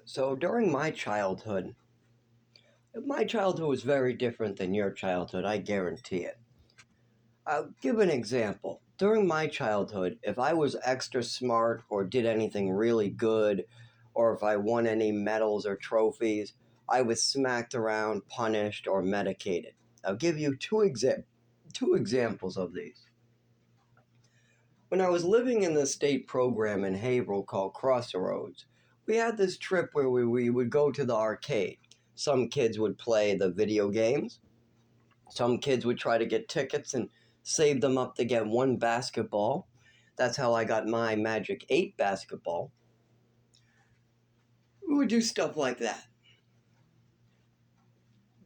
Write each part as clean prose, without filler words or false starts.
So during my childhood was very different than your childhood, I guarantee it. I'll give an example. During my childhood, if I was extra smart or did anything really good, or if I won any medals or trophies, I was smacked around, punished, or medicated. I'll give you two examples of these. When I was living in the state program in Haverhill called Crossroads, we had this trip where we would go to the arcade. Some kids would play the video games. Some kids would try to get tickets and save them up to get one basketball. That's how I got my Magic 8 basketball. We would do stuff like that.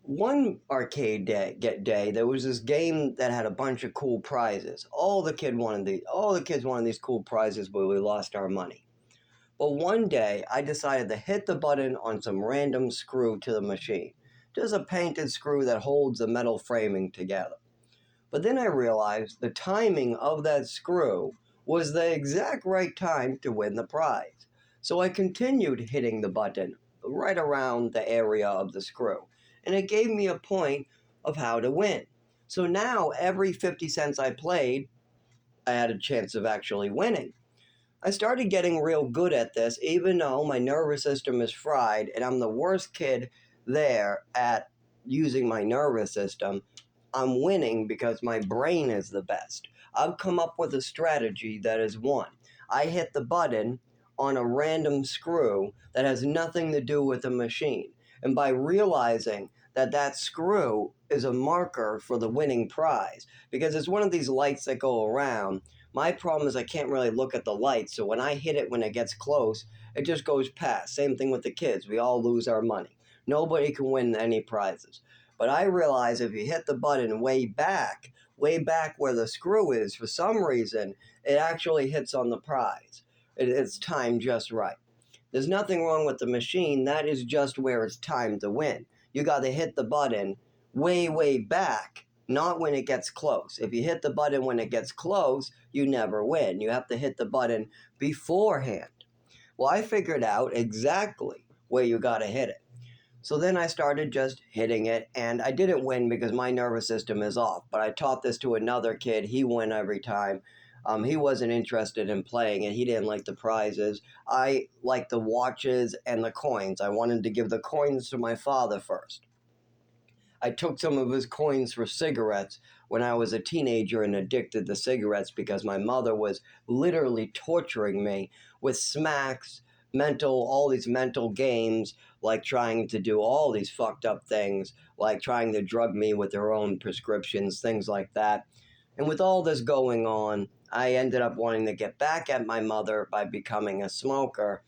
One arcade day, there was this game that had a bunch of cool prizes. All the kids wanted these cool prizes, but we lost our money. But one day, I decided to hit the button on some random screw to the machine. Just a painted screw that holds the metal framing together. But then I realized the timing of that screw was the exact right time to win the prize. So I continued hitting the button right around the area of the screw, and it gave me a point of how to win. So now every 50 cents I played, I had a chance of actually winning. I started getting real good at this, even though my nervous system is fried and I'm the worst kid there at using my nervous system. I'm winning because my brain is the best. I've come up with a strategy that is one. I hit the button on a random screw that has nothing to do with the machine. And by realizing that that screw is a marker for the winning prize, because it's one of these lights that go around, my problem is I can't really look at the light, so when I hit it when it gets close, it just goes past. Same thing with the kids. We all lose our money. Nobody can win any prizes. But I realize if you hit the button way back where the screw is, for some reason, it actually hits on the prize. It's timed just right. There's nothing wrong with the machine. That is just where it's timed to win. You got to hit the button way back, not when it gets close. If you hit the button when it gets close, you never win. You have to hit the button beforehand. Well, I figured out exactly where you got to hit it. So then I started just hitting it, and I didn't win because my nervous system is off. But I taught this to another kid. He won every time. He wasn't interested in playing it. He didn't like the prizes. I liked the watches and the coins. I wanted to give the coins to my father first. I took some of his coins for cigarettes when I was a teenager and addicted to cigarettes because my mother was literally torturing me with smacks, all these mental games, like trying to do all these fucked up things, like trying to drug me with her own prescriptions, things like that. And with all this going on, I ended up wanting to get back at my mother by becoming a smoker.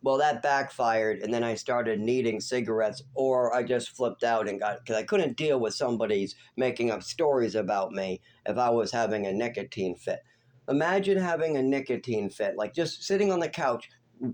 Well, that backfired, and then I started needing cigarettes, or I just flipped out and because I couldn't deal with somebody's making up stories about me if I was having a nicotine fit. Imagine having a nicotine fit, like just sitting on the couch,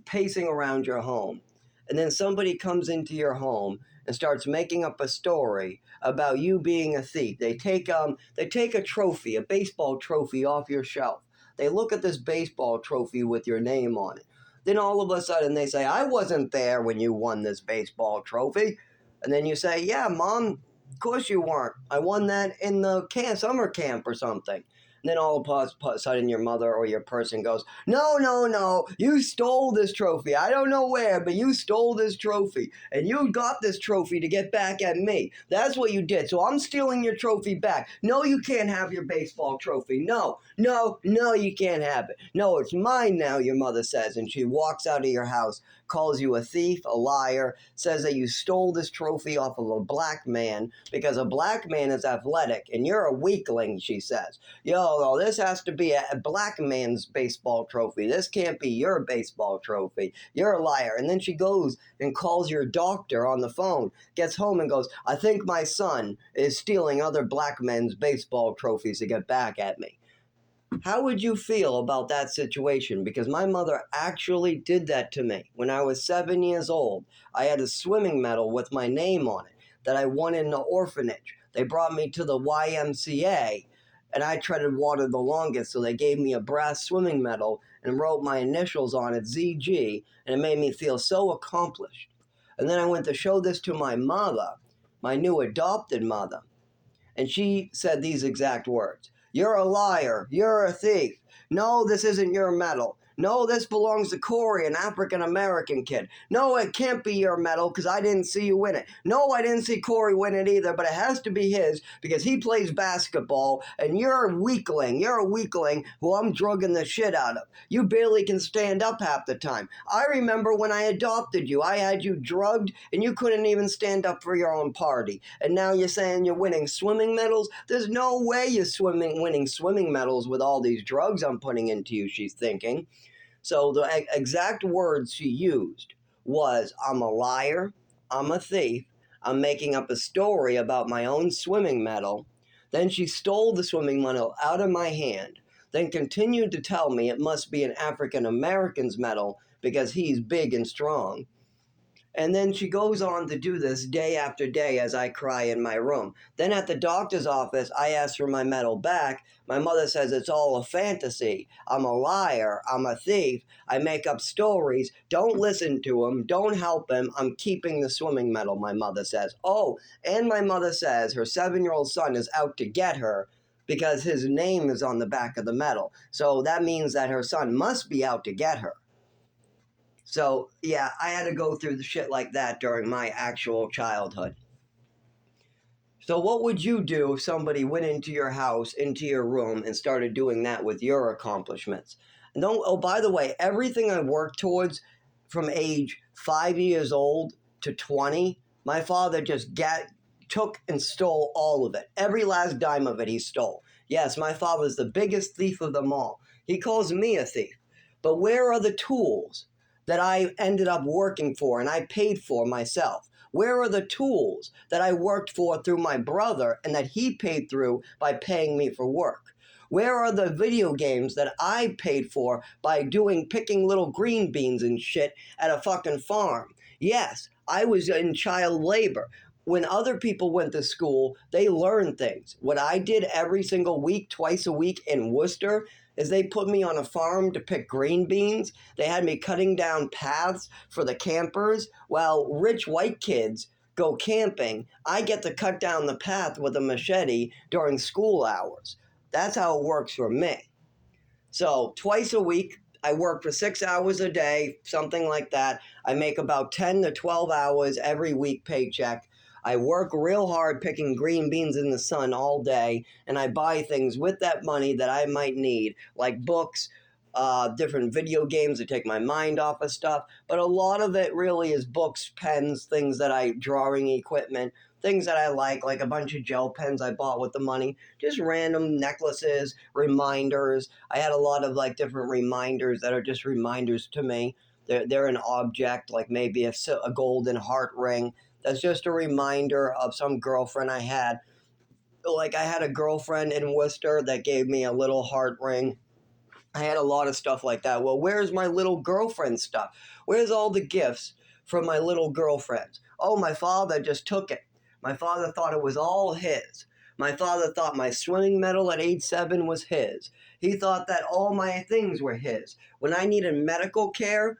pacing around your home, and then somebody comes into your home and starts making up a story about you being a thief. They take a trophy, a baseball trophy off your shelf. They look at this baseball trophy with your name on it. Then all of a sudden they say, I wasn't there when you won this baseball trophy. And then you say, yeah, Mom, of course you weren't. I won that in the summer camp or something. And then all of a sudden your mother or your person goes, no, you stole this trophy. I don't know where, but you stole this trophy. And you got this trophy to get back at me. That's what you did. So I'm stealing your trophy back. No, you can't have your baseball trophy. No, you can't have it. No, it's mine now, your mother says. And she walks out of your house, calls you a thief, a liar, says that you stole this trophy off of a black man because a black man is athletic and you're a weakling, she says. Yo, this has to be a black man's baseball trophy. This can't be your baseball trophy. You're a liar. And then she goes and calls your doctor on the phone, gets home and goes, I think my son is stealing other black men's baseball trophies to get back at me. How would you feel about that situation? Because my mother actually did that to me. When I was 7 years old, I had a swimming medal with my name on it that I won in the orphanage. They brought me to the YMCA, and I treaded water the longest, so they gave me a brass swimming medal, and wrote my initials on it, ZG, and it made me feel so accomplished. And then I went to show this to my mother, my new adopted mother, and she said these exact words. You're a liar. You're a thief. No, this isn't your medal. No, this belongs to Corey, an African-American kid. No, it can't be your medal because I didn't see you win it. No, I didn't see Corey win it either, but it has to be his because he plays basketball and you're a weakling. You're a weakling who I'm drugging the shit out of. You barely can stand up half the time. I remember when I adopted you, I had you drugged and you couldn't even stand up for your own party. And now you're saying you're winning swimming medals? There's no way you're winning swimming medals with all these drugs I'm putting into you, she's thinking. So the exact words she used was, I'm a liar, I'm a thief, I'm making up a story about my own swimming medal. Then she stole the swimming medal out of my hand, then continued to tell me it must be an African American's medal because he's big and strong. And then she goes on to do this day after day as I cry in my room. Then at the doctor's office, I ask for my medal back. My mother says it's all a fantasy. I'm a liar. I'm a thief. I make up stories. Don't listen to him. Don't help him. I'm keeping the swimming medal, my mother says. Oh, and my mother says her 7-year-old son is out to get her because his name is on the back of the medal. So that means that her son must be out to get her. So, yeah, I had to go through the shit like that during my actual childhood. So what would you do if somebody went into your house, into your room, and started doing that with your accomplishments? And by the way, everything I worked towards from age 5 years old to 20, my father just took and stole all of it. Every last dime of it he stole. Yes, my father's the biggest thief of them all. He calls me a thief. But where are the tools that I ended up working for and I paid for myself? Where are the tools that I worked for through my brother and that he paid through by paying me for work? Where are the video games that I paid for by picking little green beans and shit at a fucking farm? Yes, I was in child labor. When other people went to school, they learned things. What I did every single week, twice a week in Worcester, is they put me on a farm to pick green beans. They had me cutting down paths for the campers. While rich white kids go camping, I get to cut down the path with a machete during school hours. That's how it works for me. So twice a week, I work for 6 hours a day, something like that. I make about 10 to 12 hours every week paycheck. I work real hard picking green beans in the sun all day, and I buy things with that money that I might need, like books, different video games to take my mind off of stuff. But a lot of it really is books, pens, things that drawing equipment, things that I like a bunch of gel pens I bought with the money, just random necklaces, reminders. I had a lot of different reminders that are just reminders to me. They're an object, like maybe a golden heart ring. That's just a reminder of some girlfriend I had. Like I had a girlfriend in Worcester that gave me a little heart ring. I had a lot of stuff like that. Well, where's my little girlfriend stuff? Where's all the gifts from my little girlfriends? Oh, my father just took it. My father thought it was all his. My father thought my swimming medal at age 7 was his. He thought that all my things were his. When I needed medical care,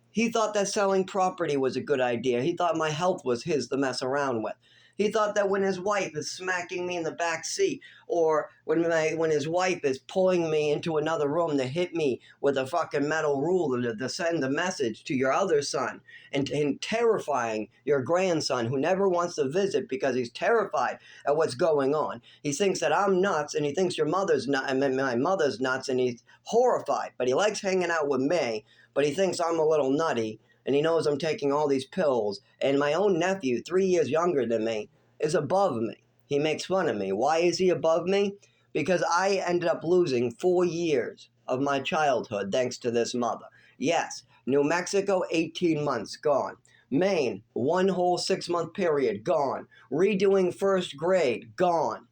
he thought that selling property was a good idea. He thought my health was his to mess around with. He thought that when his wife is smacking me in the back seat, or when his wife is pulling me into another room to hit me with a fucking metal ruler to send a message to your other son, and terrifying your grandson who never wants to visit because he's terrified at what's going on. He thinks that I'm nuts, and he thinks your mother's nuts, and my mother's nuts, and he's horrified. But he likes hanging out with me, but he thinks I'm a little nutty, and he knows I'm taking all these pills. And my own nephew, 3 years younger than me, is above me. He makes fun of me. Why is he above me? Because I ended up losing 4 years of my childhood thanks to this mother. Yes, New Mexico, 18 months, gone. Maine, 1 whole 6-month period, gone. Redoing first grade, gone.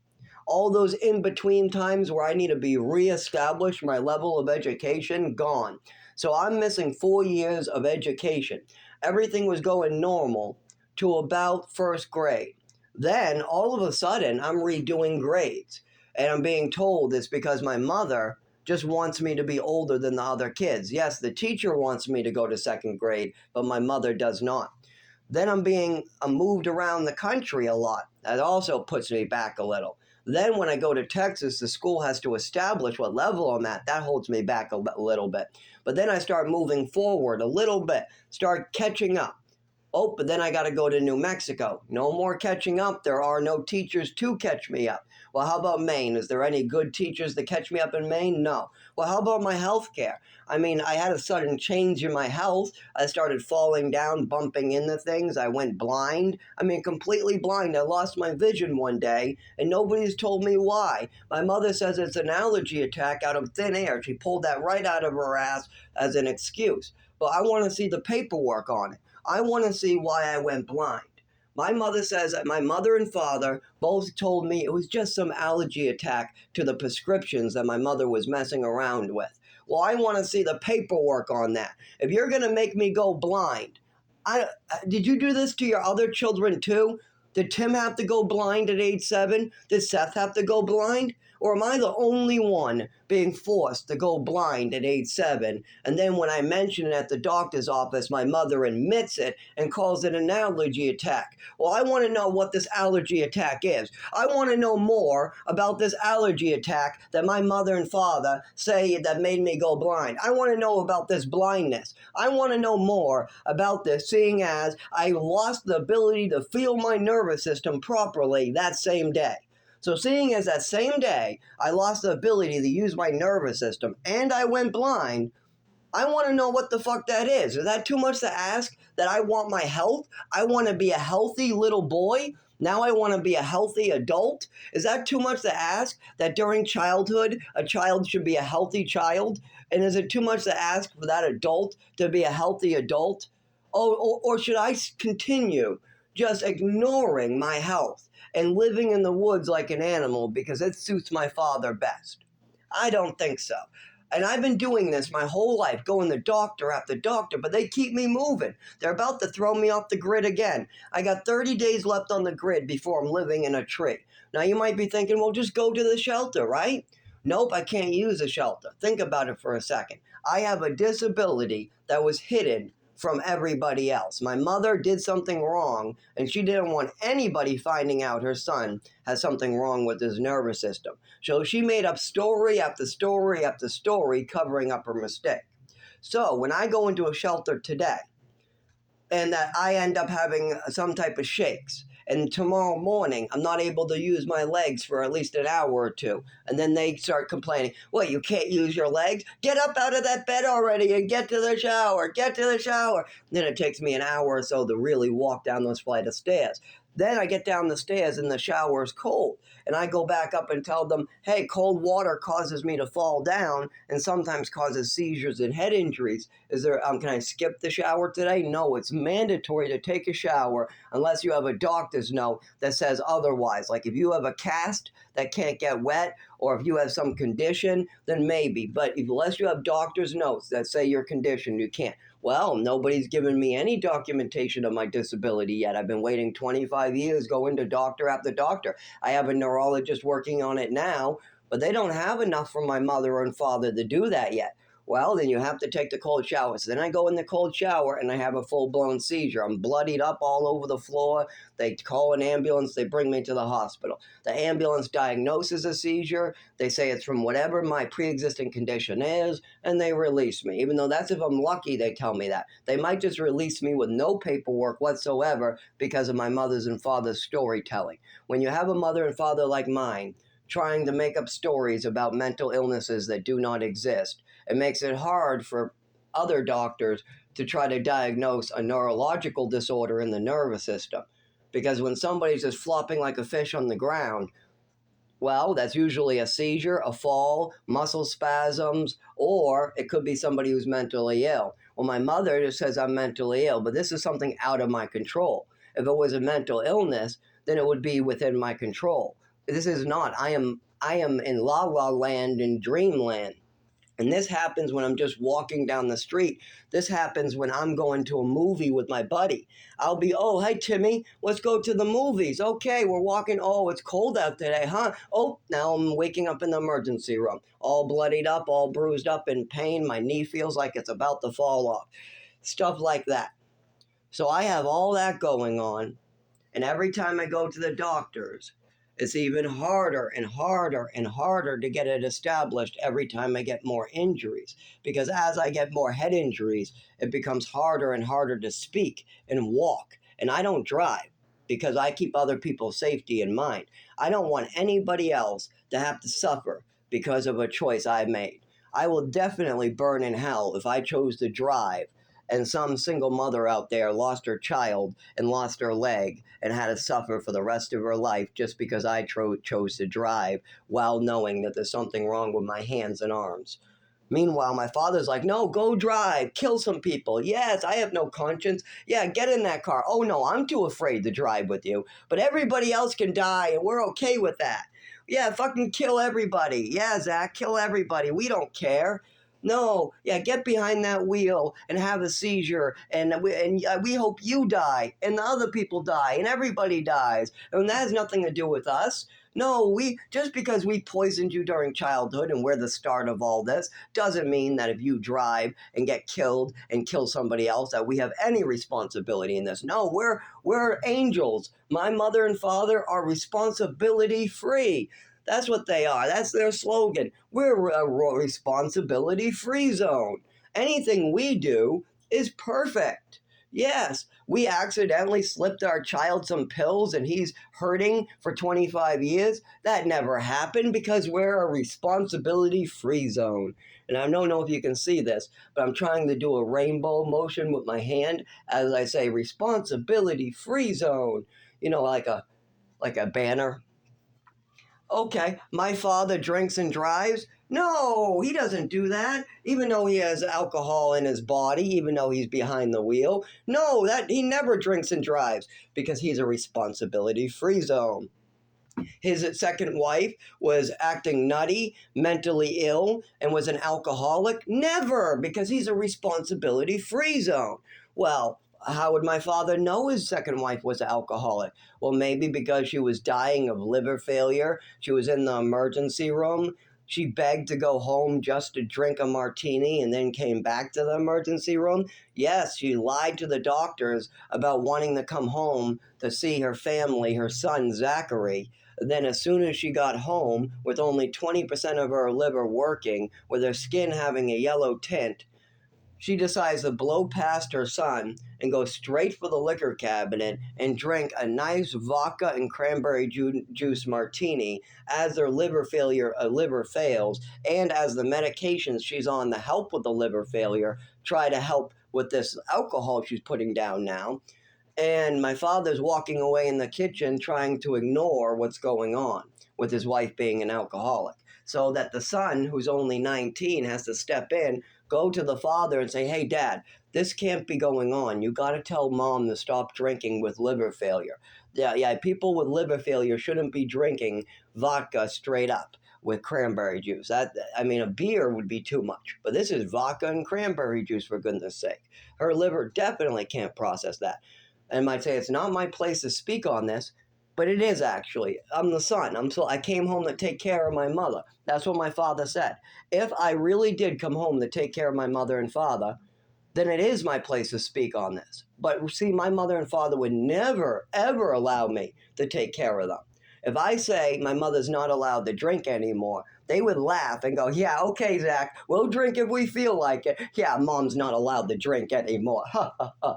All those in-between times where I need to be reestablished my level of education, gone. So I'm missing 4 years of education. Everything was going normal to about first grade. Then, all of a sudden, I'm redoing grades. And I'm being told it's because my mother just wants me to be older than the other kids. Yes, the teacher wants me to go to second grade, but my mother does not. Then I'm moved around the country a lot. That also puts me back a little. Then when I go to Texas, the school has to establish what level I'm at. That holds me back a little bit. But then I start moving forward a little bit, start catching up. Oh, but then I got to go to New Mexico. No more catching up. There are no teachers to catch me up. Well, how about Maine? Is there any good teachers that catch me up in Maine? No. Well, how about my health care? I mean, I had a sudden change in my health. I started falling down, bumping into things. I went blind. I mean, completely blind. I lost my vision one day, and nobody's told me why. My mother says it's an allergy attack out of thin air. She pulled that right out of her ass as an excuse. But I want to see the paperwork on it. I want to see why I went blind. My mother says that my mother and father both told me it was just some allergy attack to the prescriptions that my mother was messing around with. Well, I want to see the paperwork on that. If you're going to make me go blind, did you do this to your other children too? Did Tim have to go blind at age 7? Did Seth have to go blind? Or am I the only one being forced to go blind at age 7? And then when I mention it at the doctor's office, my mother admits it and calls it an allergy attack. Well, I want to know what this allergy attack is. I want to know more about this allergy attack that my mother and father say that made me go blind. I want to know about this blindness. I want to know more about this, seeing as I lost the ability to feel my nervous system properly that same day. So seeing as that same day I lost the ability to use my nervous system and I went blind, I want to know what the fuck that is. Is that too much to ask? That I want my health? I want to be a healthy little boy? Now I want to be a healthy adult? Is that too much to ask? That during childhood, a child should be a healthy child? And is it too much to ask for that adult to be a healthy adult? Or should I continue just ignoring my health and living in the woods like an animal because it suits my father best? I don't think so. And I've been doing this my whole life, going to doctor after doctor, but they keep me moving. They're about to throw me off the grid again. I got 30 days left on the grid before I'm living in a tree. Now you might be thinking, well, just go to the shelter, right? Nope, I can't use a shelter. Think about it for a second. I have a disability that was hidden from everybody else. My mother did something wrong, and she didn't want anybody finding out her son has something wrong with his nervous system. So she made up story after story after story covering up her mistake. So when I go into a shelter today, and that I end up having some type of shakes, and tomorrow morning I'm not able to use my legs for at least an hour or two, and then they start complaining, well, you can't use your legs? Get up out of that bed already and get to the shower, Then it takes me an hour or so to really walk down those flight of stairs. Then I get down the stairs and the shower is cold. And I go back up and tell them, hey, cold water causes me to fall down and sometimes causes seizures and head injuries. Can I skip the shower today? No, it's mandatory to take a shower unless you have a doctor's note that says otherwise. Like if you have a cast that can't get wet, or if you have some condition, then maybe. But unless you have doctor's notes that say your condition, you can't. Well, nobody's given me any documentation of my disability yet. I've been waiting 25 years, going to doctor after doctor. I have a neurologist working on it now, but they don't have enough for my mother and father to do that yet. Well, then you have to take the cold shower. So then I go in the cold shower and I have a full-blown seizure. I'm bloodied up all over the floor. They call an ambulance. They bring me to the hospital. The ambulance diagnoses a seizure. They say it's from whatever my pre-existing condition is, and they release me. Even though that's if I'm lucky, they tell me that. They might just release me with no paperwork whatsoever because of my mother's and father's storytelling. When you have a mother and father like mine, trying to make up stories about mental illnesses that do not exist, it makes it hard for other doctors to try to diagnose a neurological disorder in the nervous system. Because when somebody's just flopping like a fish on the ground, well, that's usually a seizure, a fall, muscle spasms, or it could be somebody who's mentally ill. Well, my mother just says I'm mentally ill, but this is something out of my control. If it was a mental illness, then it would be within my control. This is not. I am in la la land, in dreamland. And this happens when I'm just walking down the street. This happens when I'm going to a movie with my buddy. I'll be, oh, hey, Timmy, let's go to the movies. Okay, we're walking. Oh, it's cold out today, huh? Oh, now I'm waking up in the emergency room, all bloodied up, all bruised up, in pain. My knee feels like it's about to fall off. Stuff like that. So I have all that going on. And every time I go to the doctors, it's even harder and harder and harder to get it established every time I get more injuries. Because as I get more head injuries, it becomes harder and harder to speak and walk. And I don't drive because I keep other people's safety in mind. I don't want anybody else to have to suffer because of a choice I made. I will definitely burn in hell if I chose to drive and some single mother out there lost her child and lost her leg and had to suffer for the rest of her life just because I chose to drive while knowing that there's something wrong with my hands and arms. Meanwhile, my father's like, no, go drive, kill some people. Yes, I have no conscience. Yeah, get in that car. Oh, no, I'm too afraid to drive with you. But everybody else can die, and we're okay with that. Yeah, fucking kill everybody. Yeah, Zach, kill everybody. We don't care. No, yeah, get behind that wheel and have a seizure, and we hope you die, and the other people die, and everybody dies, and that has nothing to do with us. No, we just because we poisoned you during childhood and we're the start of all this doesn't mean that if you drive and get killed and kill somebody else that we have any responsibility in this. No, we're angels. My mother and father are responsibility free. That's what they are. That's their slogan. We're a responsibility free zone. Anything we do is perfect. Yes, we accidentally slipped our child some pills and he's hurting for 25 years. That never happened because we're a responsibility free zone. And I don't know if you can see this, but I'm trying to do a rainbow motion with my hand as I say responsibility free zone. You know, like a banner. Okay, my father drinks and drives? No, he doesn't do that. Even though he has alcohol in his body, even though he's behind the wheel. No, that he never drinks and drives because he's a responsibility-free zone. His second wife was acting nutty, mentally ill, and was an alcoholic? Never, because he's a responsibility-free zone. Well, how would my father know his second wife was an alcoholic? Well, maybe because she was dying of liver failure. She was in the emergency room. She begged to go home just to drink a martini and then came back to the emergency room. Yes, she lied to the doctors about wanting to come home to see her family, her son, Zachary. Then, as soon as she got home, with only 20% of her liver working, with her skin having a yellow tint, she decides to blow past her son and go straight for the liquor cabinet and drink a nice vodka and cranberry juice martini as their liver fails, and as the medications she's on to help with the liver failure try to help with this alcohol she's putting down now. And my father's walking away in the kitchen trying to ignore what's going on with his wife being an alcoholic. So that the son, who's only 19, has to step in, go to the father and say, hey, Dad, this can't be going on. You got to tell mom to stop drinking with liver failure. Yeah, people with liver failure shouldn't be drinking vodka straight up with cranberry juice. I mean, a beer would be too much. But this is vodka and cranberry juice, for goodness sake. Her liver definitely can't process that. And might say it's not my place to speak on this, but it is actually. I'm the son. I came home to take care of my mother. That's what my father said. If I really did come home to take care of my mother and father, then it is my place to speak on this. But see, my mother and father would never, ever allow me to take care of them. If I say my mother's not allowed to drink anymore, they would laugh and go, yeah, okay, Zach, we'll drink if we feel like it. Yeah, mom's not allowed to drink anymore. Ha ha ha.